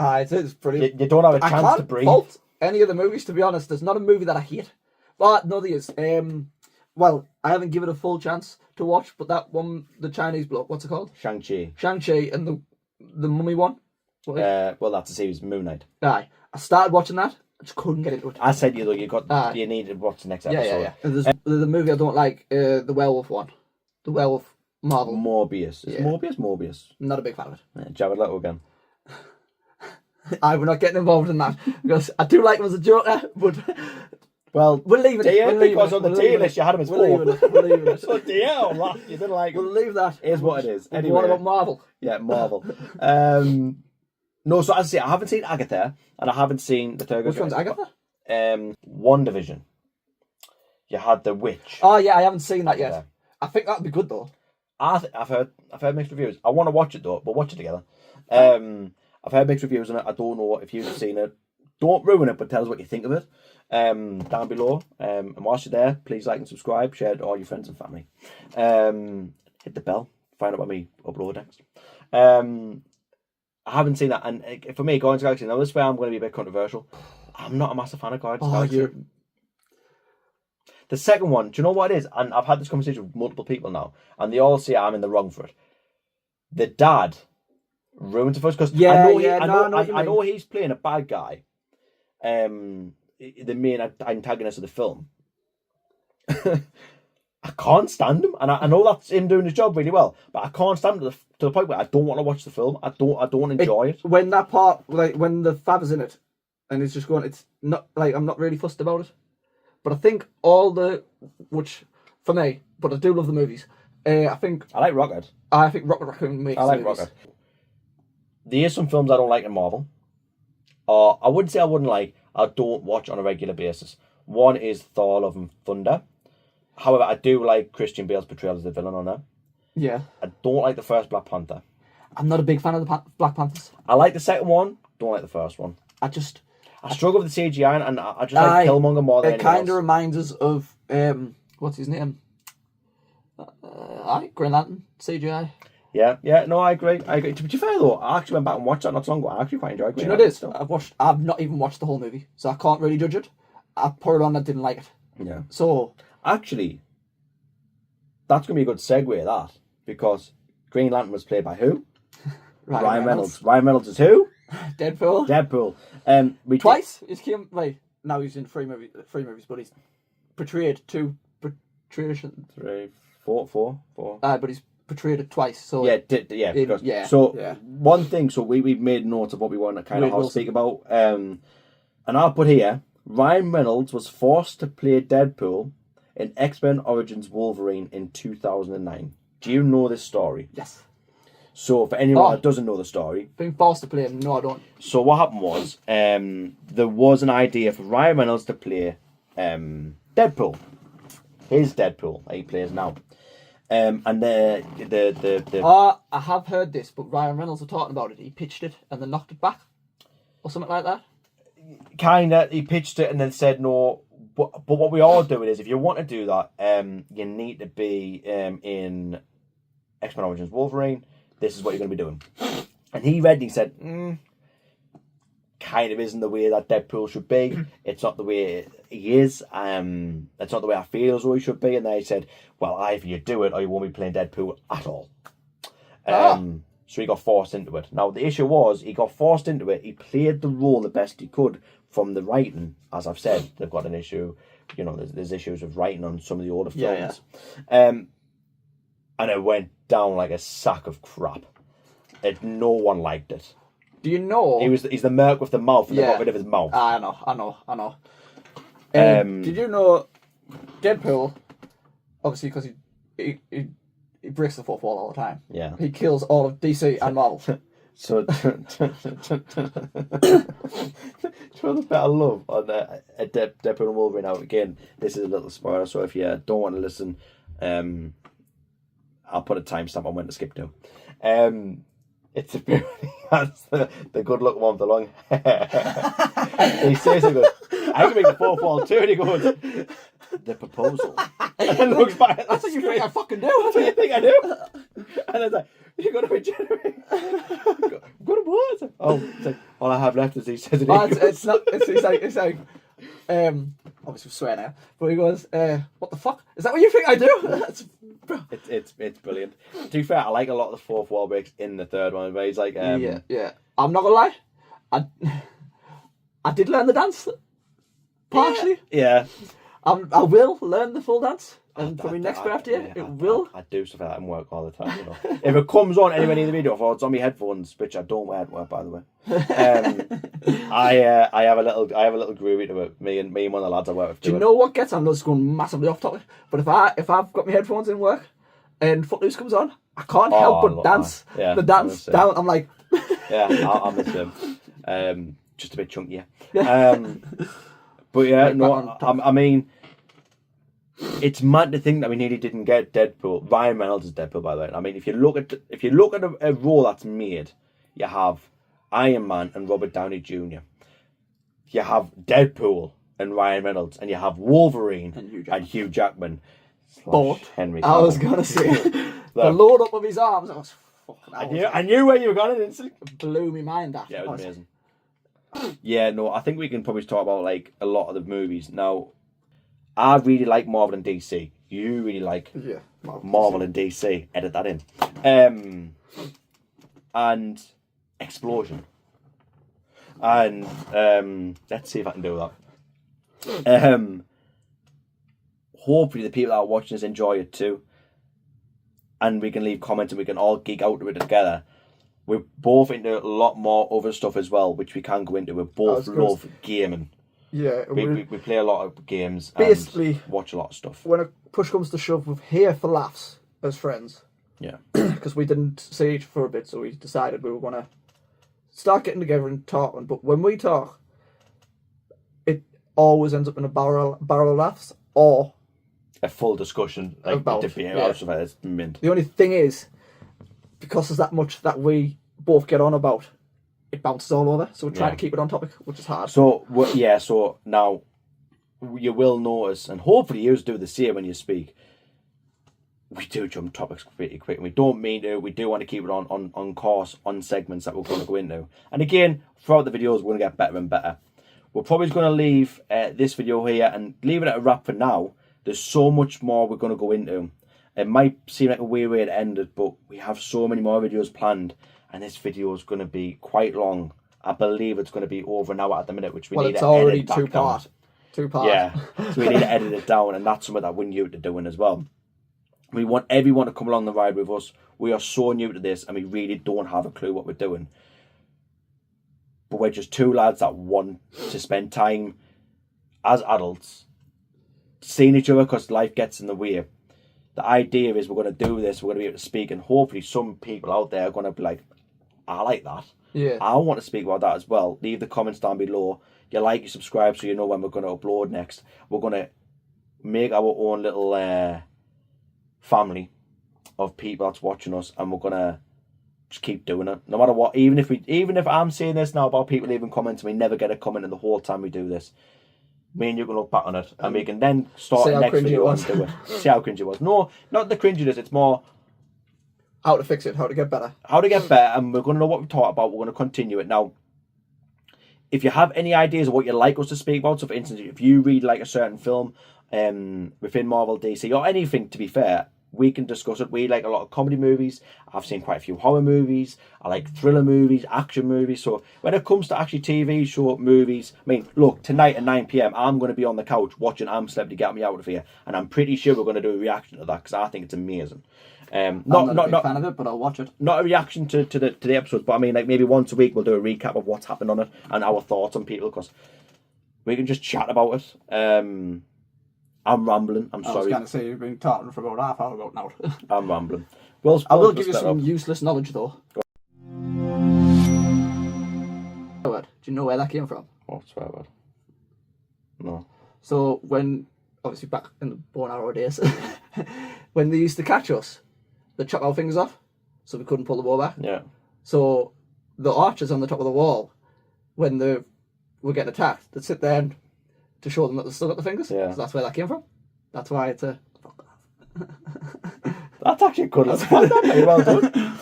It's brilliant. You don't have a chance to breathe. I can't fault any of the movies, to be honest. There's not a movie that I hate. But no, there is. Well, I haven't given it a full chance to watch, but that one, the Chinese bloke, what's it called? Shang-Chi. Shang-Chi and the Mummy one. Well, that's a series, Moon Knight. Aye. I started watching that. I just couldn't get into it. I said you need to watch the next episode. Yeah. And there's the movie I don't like, the werewolf one. The werewolf Marvel. Morbius. Is Morbius? Not a big fan of it. Yeah, Jared Leto again. We're not getting involved in that because I do like him as a Joker, but well, we'll leave it. Because on the tier list you had him as 4. We'll leave it. So DL, you didn't like him. We'll leave that. Here's what it is. Anyway, what about Marvel? Yeah, Marvel. No, so as I say, I haven't seen Agatha, and I haven't seen the Turkish. Which one's Agatha? WandaVision. You had The Witch. Oh yeah, I haven't seen that yet. Yeah. I think that'd be good though. I've heard mixed reviews. I want to watch it though, but watch it together. I've heard mixed reviews on it. I don't know if you've seen it. Don't ruin it, but tell us what you think of it. Down below. And whilst you're there, please like and subscribe. Share it to all your friends and family. Hit the bell Find out about me upload next. I haven't seen that, and for me, Guardians of the Galaxy. Now this way, I'm going to be a bit controversial. I'm not a massive fan of Guardians of the Galaxy. The second one, do you know what it is? And I've had this conversation with multiple people now, and they all say I'm in the wrong for it. The dad ruins it for us because I know he's playing a bad guy, the main antagonist of the film. I can't stand him, and I know that's him doing his job really well, but I can't stand him to the point where I don't want to watch the film. I don't enjoy it. When that part, like when the father's in it, and it's just going, it's not like I'm not really fussed about it. But I think which for me, but I do love the movies. I like Rocket. I think Rocket Raccoon makes. I like Rocket. There are some films I don't like in Marvel. I wouldn't say I wouldn't like. I don't watch on a regular basis. One is Thor: Love and Thunder. However, I do like Christian Bale's portrayal as the villain on there. Yeah. I don't like the first Black Panther. I'm not a big fan of the Black Panthers. I like the second one. Don't like the first one. I struggle with the CGI, and I just like Killmonger more than anything else. It kind of reminds us of what's his name? Green Lantern CGI. Yeah, no, I agree. To be fair though, I actually went back and watched that not so long ago. I actually quite enjoyed Green Lantern. Do you know what it is? I've not even watched the whole movie, so I can't really judge it. I put it on, I didn't like it. Yeah. So actually, that's going to be a good segue, that, because Green Lantern was played by who? Ryan Reynolds. Ryan Reynolds is who? Deadpool. Twice? Now he's in three movies, but he's portrayed two portrayations. 3, 4. But he's portrayed it twice. So one thing. So we've made notes of what we want to kind of speak about. And I'll put here: Ryan Reynolds was forced to play Deadpool in X-Men Origins Wolverine in 2009. Do you know this story? Yes. So for anyone that doesn't know the story, being forced to play him, no, I don't. So what happened was, there was an idea for Ryan Reynolds to play Deadpool, his Deadpool that he plays now, and I have heard this, but Ryan Reynolds were talking about it. He pitched it and then knocked it back, or something like that. Kinda, he pitched it and then said no. But what we are doing is, if you want to do that, you need to be in X-Men Origins Wolverine. This is what you're going to be doing. And he read and he said, kind of isn't the way that Deadpool should be. It's not the way he is. It's not the way I feel as though he should be. And they said, well, either you do it or you won't be playing Deadpool at all. So he got forced into it. Now, the issue was, he got forced into it. He played the role the best he could from the writing. As I've said, they've got an issue. You know, there's issues of writing on some of the older films. Yeah. And it went down like a sack of crap. No one liked it. Do you know? He's the merc with the mouth, and they got rid of his mouth. I know. Did you know Deadpool, obviously because he breaks the fourth wall all the time. Yeah. He kills all of DC and Marvel. So, do you know the bit I love on Deadpool and Wolverine? Now, again, this is a little spoiler, so if you don't want to listen, I'll put a timestamp on when to skip to. It's a bit he has the good look one with the long hair. He says, he goes, I can make the fourth wall too, and he goes, the proposal. And then looks back. That's what you think I fucking do. That's what you think I do. And it's like, you're going to regenerate. Good words. It's like, all I have left is he says it. It's like, obviously swear now, but he goes, what the fuck? Is that what you think I do? It's brilliant. To be fair, I like a lot of the fourth wall breaks in the third one, but he's like, yeah. I'm not gonna lie, I did learn the dance, partially. Yeah. I will learn the full dance, and for my next birthday, it will. I do stuff like that in work all the time. You know, if it comes on anywhere near the video, or it's on my headphones, which I don't wear at work, by the way. I have a little groovy to it. Me and one of the lads I work with. Do you know what gets? I'm not just going massively off topic, but if I've got my headphones in work, and Footloose comes on, I can't help but dance. Yeah, the dance down. I'm like, yeah, I'm the same. Just a bit chunkier. But yeah, no, I mean, it's mad to think that we nearly didn't get Deadpool. Ryan Reynolds is Deadpool, by the way. I mean, if you look at a role that's made, you have Iron Man and Robert Downey Jr. You have Deadpool and Ryan Reynolds, and you have Wolverine and Hugh Jackman. But Henry I was Cavill. gonna say the Look. load up of his arms. I was fucking. I knew where you were going instantly. Blew me mind. That. Yeah, it was amazing. Yeah, no, I think we can probably talk about like a lot of the movies. Now, I really like Marvel and DC. You really like Yeah. Marvel and DC. Edit that in. And Explosion. And let's see if I can do that. Hopefully the people that are watching this enjoy it too. And we can leave comments and we can all geek out to it together. We're both into a lot more other stuff as well, which we can go into. We both love gaming. Yeah. We play a lot of games basically and watch a lot of stuff. When a push comes to shove, we're here for laughs as friends. Yeah. Because we didn't see each for a bit, so we decided we were going to start getting together and talking. But when we talk, it always ends up in a barrel of laughs or a full discussion like about debate about stuff. It's mint. The only thing is, because there's that much that we both get on about, it bounces all over. So we're trying to keep it on topic, which is hard. So so now you will notice, and hopefully you do the same when you speak. We do jump topics pretty quick, and we don't mean to. We do want to keep it on course, on segments that we're going to go into. And again, throughout the videos, we're going to get better and better. We're probably going to leave this video here and leave it at a wrap for now. There's so much more we're going to go into. It might seem like a weird way to end it, but we have so many more videos planned, and this video is going to be quite long. I believe it's going to be over an hour at the minute, which we need to edit back down. Well, it's already two part. Yeah, so we need to edit it down, and that's something that we're new to doing as well. We want everyone to come along the ride with us. We are so new to this, and we really don't have a clue what we're doing. But we're just two lads that want to spend time as adults, seeing each other because life gets in the way. The idea is we're going to do this, we're going to be able to speak, and hopefully some people out there are going to be like, I like that. Yeah. I want to speak about that as well. Leave the comments down below. You like, you subscribe so you know when we're going to upload next. We're going to make our own little family of people that's watching us, and we're going to just keep doing it. No matter what, even if I'm saying this now about people leaving comments and we never get a comment in the whole time we do this, me and you can look back on it and we can then start the next video and do it. See how cringy it was. No, not the cringiness, it's more how to fix it, how to get better. How to get better, and we're going to know what we talked about. We're going to continue it. Now, if you have any ideas of what you'd like us to speak about, so for instance, if you read like a certain film within Marvel, DC, or anything, to be fair, we can discuss it. We like a lot of comedy movies. I've seen quite a few horror movies. I like thriller movies, action movies. So when it comes to actually TV show movies, I mean, look, tonight at 9 p.m, I'm going to be on the couch watching I'm Celebrity Get Me Out of Here, and I'm pretty sure we're going to do a reaction to that because I think it's amazing. I'm not a big fan of it, but I'll watch it. Not a reaction to the episodes, but I mean, like maybe once a week we'll do a recap of what's happened on it and our thoughts on people, because we can just chat about it. I'm rambling. I'm sorry. I was going to say you've been talking for about half hour about now. I'm rambling. Well, I will give you some useless knowledge though. Do you know where that came from? Oh, swear word. No. So when, obviously back in the Born Arrow days, when they used to catch us, they'd chop our fingers off, so we couldn't pull the bow back. Yeah. So the archers on the top of the wall, when they were getting attacked, they'd sit there and to show them that they still got the fingers. Yeah. So that's where that came from. That's why it's a... That's actually good. That's very well done.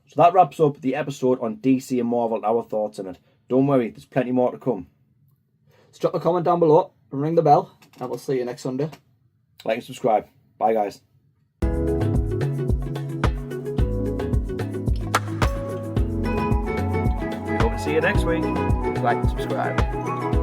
So that wraps up the episode on DC and Marvel and our thoughts on it. Don't worry, there's plenty more to come. So drop a comment down below and ring the bell, and we'll see you next Sunday. Like and subscribe. Bye, guys. We hope to see you next week. Like and subscribe.